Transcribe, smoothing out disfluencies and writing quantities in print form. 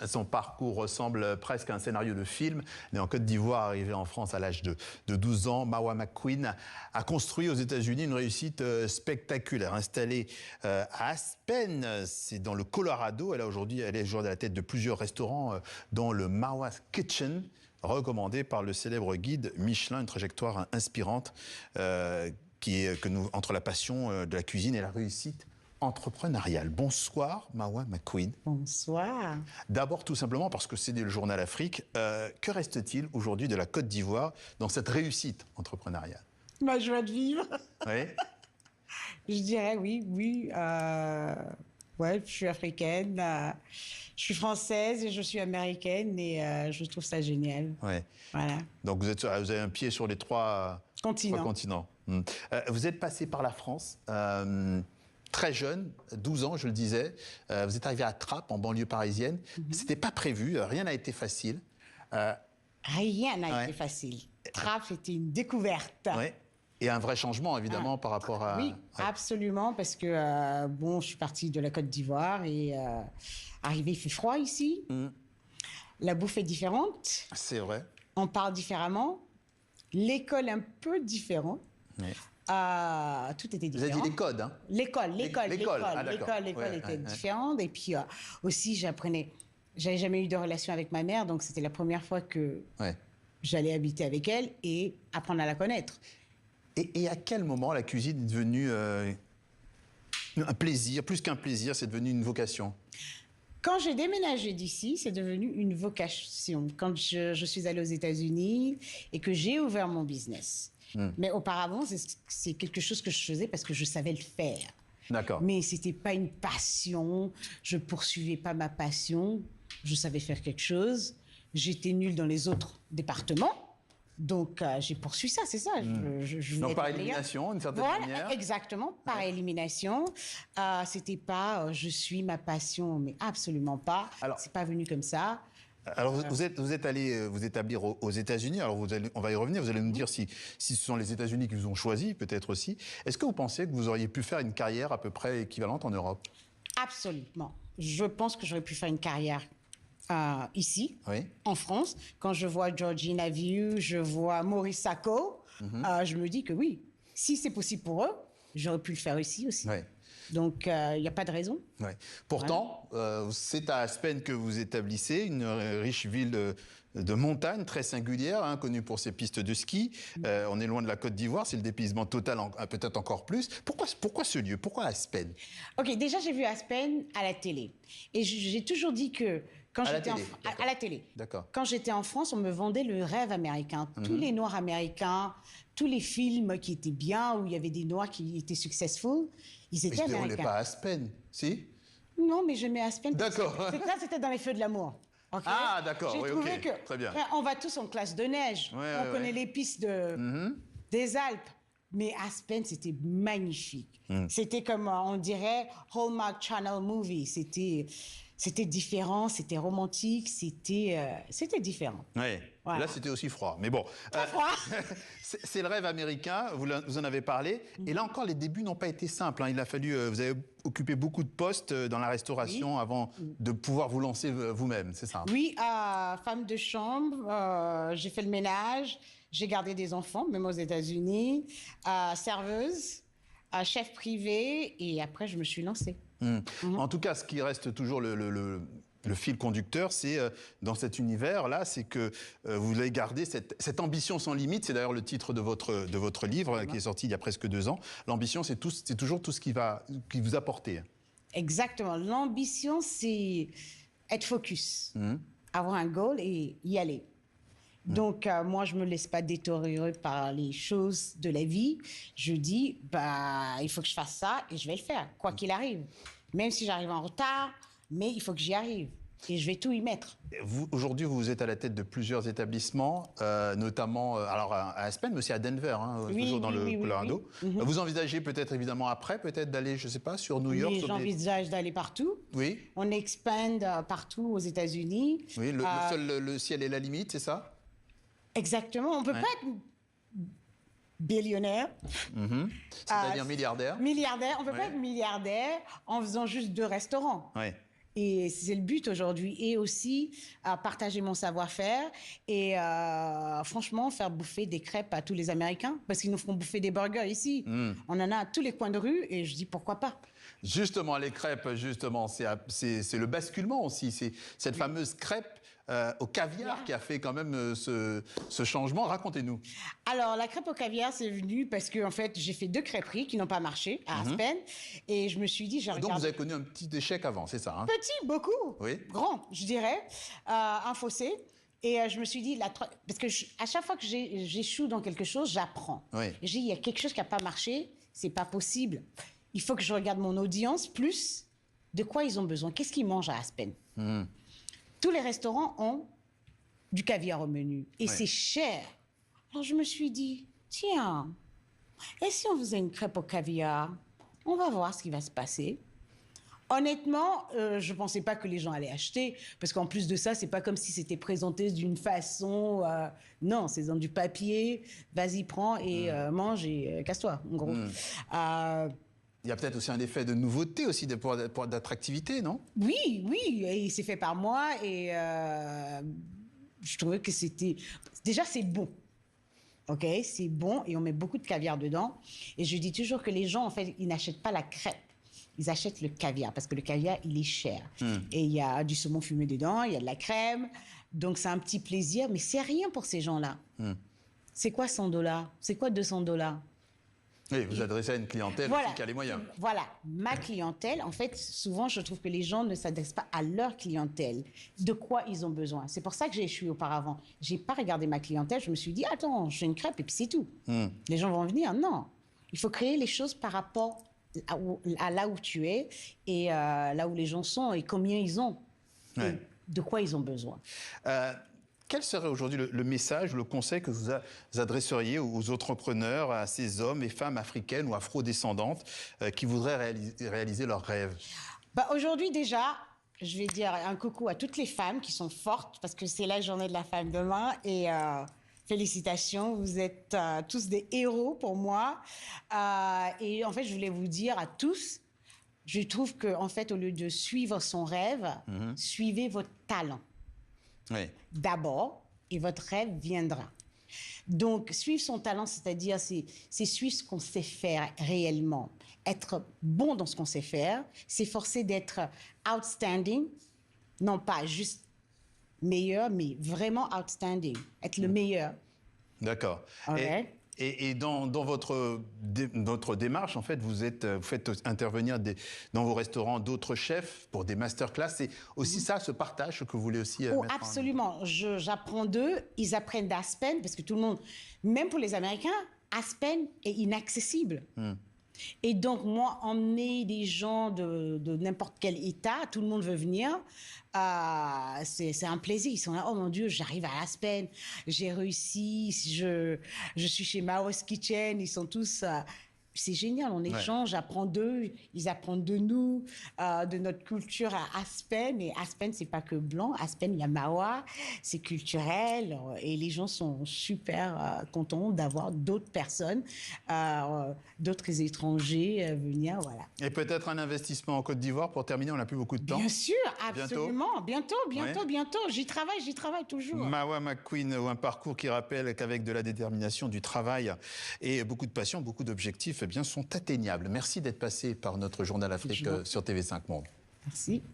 Son parcours ressemble presque à un scénario de film. Né en Côte d'Ivoire, arrivé en France à l'âge de 12 ans, Marwa McQueen a construit aux États-Unis une réussite spectaculaire. Installée à Aspen, c'est dans le Colorado. Elle est aujourd'hui à la tête de plusieurs restaurants, dont le Marwa's Kitchen, recommandé par le célèbre guide Michelin, une trajectoire inspirante entre la passion de la cuisine et la réussite entrepreneuriale. Bonsoir, Marwa McQueen. Bonsoir. D'abord, tout simplement, parce que c'est le journal Afrique, que reste-t-il aujourd'hui de la Côte d'Ivoire dans cette réussite entrepreneuriale? Ma joie de vivre. Oui. Je dirais oui. Ouais, je suis africaine, je suis française et je suis américaine et je trouve ça génial. Ouais. Voilà. Donc vous avez un pied sur les trois continents. Vous êtes passé par la France. Très jeune, 12 ans, je le disais, vous êtes arrivé à Trappes, en banlieue parisienne. C'était pas prévu, rien n'a été facile. Rien n'a été facile. Trappes, c'était une découverte. Ouais. Et un vrai changement, évidemment, par rapport à... Oui, absolument, parce que, je suis partie de la Côte d'Ivoire et arrivé, il fait froid ici. La bouffe est différente. C'est vrai. On parle différemment. L'école un peu différente. Oui. Tout était différent. Vous avez dit les codes, hein? L'école Ouais, était différente. Et puis aussi, j'apprenais. J'avais jamais eu de relation avec ma mère, donc c'était la première fois que j'allais habiter avec elle et apprendre à la connaître. Et à quel moment la cuisine est devenue un plaisir, plus qu'un plaisir, c'est devenu une vocation? Quand j'ai déménagé d'ici, c'est devenu une vocation. Quand je suis allée aux États-Unis et que j'ai ouvert mon business. Mais auparavant, c'est quelque chose que je faisais parce que je savais le faire. D'accord. Mais c'était pas une passion. Je poursuivais pas ma passion. Je savais faire quelque chose. J'étais nulle dans les autres départements. Donc, j'ai poursuivi ça, c'est ça. Donc, par élimination, d'une certaine manière. Exactement, par élimination. C'était pas je suis ma passion, mais absolument pas. C'est pas venu comme ça. Alors, vous êtes allé vous établir aux États-Unis. Alors, on va y revenir. Vous allez nous dire si ce sont les États-Unis qui vous ont choisi, peut-être aussi. Est-ce que vous pensez que vous auriez pu faire une carrière à peu près équivalente en Europe? Absolument. Je pense que j'aurais pu faire une carrière ici, en France. Quand je vois Georgina Vieux, je vois Maurice Sacco, je me dis que oui, si c'est possible pour eux, j'aurais pu le faire ici aussi. Donc, il n'y a pas de raison. Pourtant, c'est à Aspen que vous établissez, une riche ville de montagne très singulière, connue pour ses pistes de ski. On est loin de la Côte d'Ivoire, c'est le dépaysement total, peut-être encore plus. Pourquoi ce lieu? Pourquoi Aspen? Ok, déjà j'ai vu Aspen à la télé. Et j'ai toujours dit que quand j'étais à la télé. Quand j'étais en France, on me vendait le rêve américain. Tous les Noirs américains, tous les films qui étaient bien, où il y avait des Noirs qui étaient successful, ils étaient américains. Mais ne pas à Aspen, si? Non, mais j'aimais Aspen. D'accord. Là, c'était dans les Feux de l'amour. Okay. Ah, d'accord, J'ai trouvé que, très bien. On va tous en classe de neige. On connaît les pistes des Alpes. Mais Aspen, c'était magnifique. C'était comme, on dirait, Hallmark Channel Movie. C'était différent, c'était romantique, c'était différent. Là, c'était aussi froid. Mais bon, c'est le rêve américain, vous en avez parlé. Et là encore, les débuts n'ont pas été simples. Il a fallu, vous avez occupé beaucoup de postes dans la restauration avant de pouvoir vous lancer vous-même, c'est ça? Oui, femme de chambre, j'ai fait le ménage, j'ai gardé des enfants, même aux États-Unis, serveuse, chef privé, et après, je me suis lancée. En tout cas, ce qui reste toujours le fil conducteur, c'est dans cet univers-là, c'est que vous avez gardé cette ambition sans limite. C'est d'ailleurs le titre de votre livre qui est sorti il y a presque 2 ans. L'ambition, c'est toujours tout ce qui vous a porté. Exactement. L'ambition, c'est être focus, avoir un goal et y aller. Donc, moi, je me laisse pas détériorer par les choses de la vie. Je dis, il faut que je fasse ça et je vais le faire, quoi qu'il arrive. Même si j'arrive en retard, mais il faut que j'y arrive. Et je vais tout y mettre. Aujourd'hui, vous êtes à la tête de plusieurs établissements, notamment alors à Aspen, mais aussi à Denver, toujours dans le Colorado. Vous envisagez peut-être, évidemment, après, peut-être d'aller, je sais pas, sur New York? Oui, j'envisage d'aller partout. Oui. On expand partout aux États-Unis. Oui, le ciel est la limite, c'est ça? Exactement. On ne peut pas être billionnaire. C'est-à-dire milliardaire? Milliardaire. On ne peut pas être milliardaire en faisant juste 2 restaurants. Et c'est le but aujourd'hui. Et aussi, partager mon savoir-faire et franchement, faire bouffer des crêpes à tous les Américains parce qu'ils nous font bouffer des burgers ici. On en a à tous les coins de rue et je dis pourquoi pas. Justement, les crêpes, justement, c'est le basculement aussi. C'est cette fameuse crêpe au caviar qui a fait quand même ce changement. Racontez-nous. Alors, la crêpe au caviar, c'est venu parce que, en fait, j'ai fait 2 crêperies qui n'ont pas marché à Aspen. Et je me suis dit, Donc, vous avez connu un petit échec avant, c'est ça, hein? Petit, beaucoup. Oui. Grand, je dirais. Un fossé. Et je me suis dit, parce que à chaque fois que j'échoue dans quelque chose, j'apprends. Oui. J'ai dit, il y a quelque chose qui n'a pas marché, c'est pas possible. Il faut que je regarde mon audience, plus de quoi ils ont besoin. Qu'est-ce qu'ils mangent à Aspen? Tous les restaurants ont du caviar au menu. Et c'est cher. Alors, je me suis dit, tiens, et si on faisait une crêpe au caviar? On va voir ce qui va se passer. Honnêtement, je ne pensais pas que les gens allaient acheter, parce qu'en plus de ça, c'est pas comme si c'était présenté d'une façon... non, c'est dans du papier, vas-y, prends et mange et casse-toi, en gros. Il y a peut-être aussi un effet de nouveauté aussi, d'attractivité, non? Oui, oui, et c'est fait par moi et je trouvais que c'était... Déjà, c'est bon. OK, c'est bon et on met beaucoup de caviar dedans. Et je dis toujours que les gens, en fait, ils n'achètent pas la crêpe. Ils achètent le caviar parce que le caviar, il est cher. Et il y a du saumon fumé dedans, il y a de la crème. Donc, c'est un petit plaisir, mais c'est rien pour ces gens-là. C'est quoi $100? C'est quoi $200? Oui, vous adressez à une clientèle qui a les moyens. Voilà, ma clientèle, en fait, souvent, je trouve que les gens ne s'adressent pas à leur clientèle, de quoi ils ont besoin. C'est pour ça que j'ai échoué auparavant. Je n'ai pas regardé ma clientèle, je me suis dit, attends, je fais une crêpe et puis c'est tout. Les gens vont venir. Non, il faut créer les choses par rapport à là où tu es et là où les gens sont et combien ils ont, et de quoi ils ont besoin. Quel serait aujourd'hui le message, le conseil que vous adresseriez aux entrepreneurs, à ces hommes et femmes africaines ou afro-descendantes qui voudraient réaliser leurs rêves? Aujourd'hui déjà, je vais dire un coucou à toutes les femmes qui sont fortes parce que c'est la journée de la femme demain et félicitations, vous êtes tous des héros pour moi. Et en fait, je voulais vous dire à tous, je trouve qu'en fait, au lieu de suivre son rêve, suivez votre talent. Oui. D'abord, et votre rêve viendra. Donc, suivre son talent, c'est-à-dire, c'est suivre ce qu'on sait faire réellement. Être bon dans ce qu'on sait faire, s'efforcer d'être outstanding, non pas juste meilleur, mais vraiment outstanding, être le meilleur. D'accord. Okay. Et dans votre démarche, en fait, vous faites intervenir dans vos restaurants d'autres chefs pour des masterclass. C'est aussi ça, ce partage que vous voulez aussi mettre absolument. J'apprends d'eux, ils apprennent d'Aspen, parce que tout le monde, même pour les Américains, Aspen est inaccessible. Et donc, moi, emmener des gens de n'importe quel état, tout le monde veut venir, c'est un plaisir. Ils sont là, oh mon Dieu, j'arrive à Aspen, j'ai réussi, je suis chez Mao's Kitchen, ils sont tous... c'est génial, on échange, j'apprends d'eux, ils apprennent de nous, de notre culture à Aspen. Et Aspen, c'est pas que blanc. Aspen, il y a Mawa, c'est culturel. Et les gens sont super contents d'avoir d'autres personnes, d'autres étrangers venir, voilà. Et peut-être un investissement en Côte d'Ivoire pour terminer, on n'a plus beaucoup de temps. Bien sûr, absolument. Bientôt. J'y travaille toujours. Mawa McQueen, un parcours qui rappelle qu'avec de la détermination, du travail et beaucoup de passion, beaucoup d'objectifs, sont atteignables. Merci d'être passé par notre Journal Afrique sur TV5 Monde. Merci.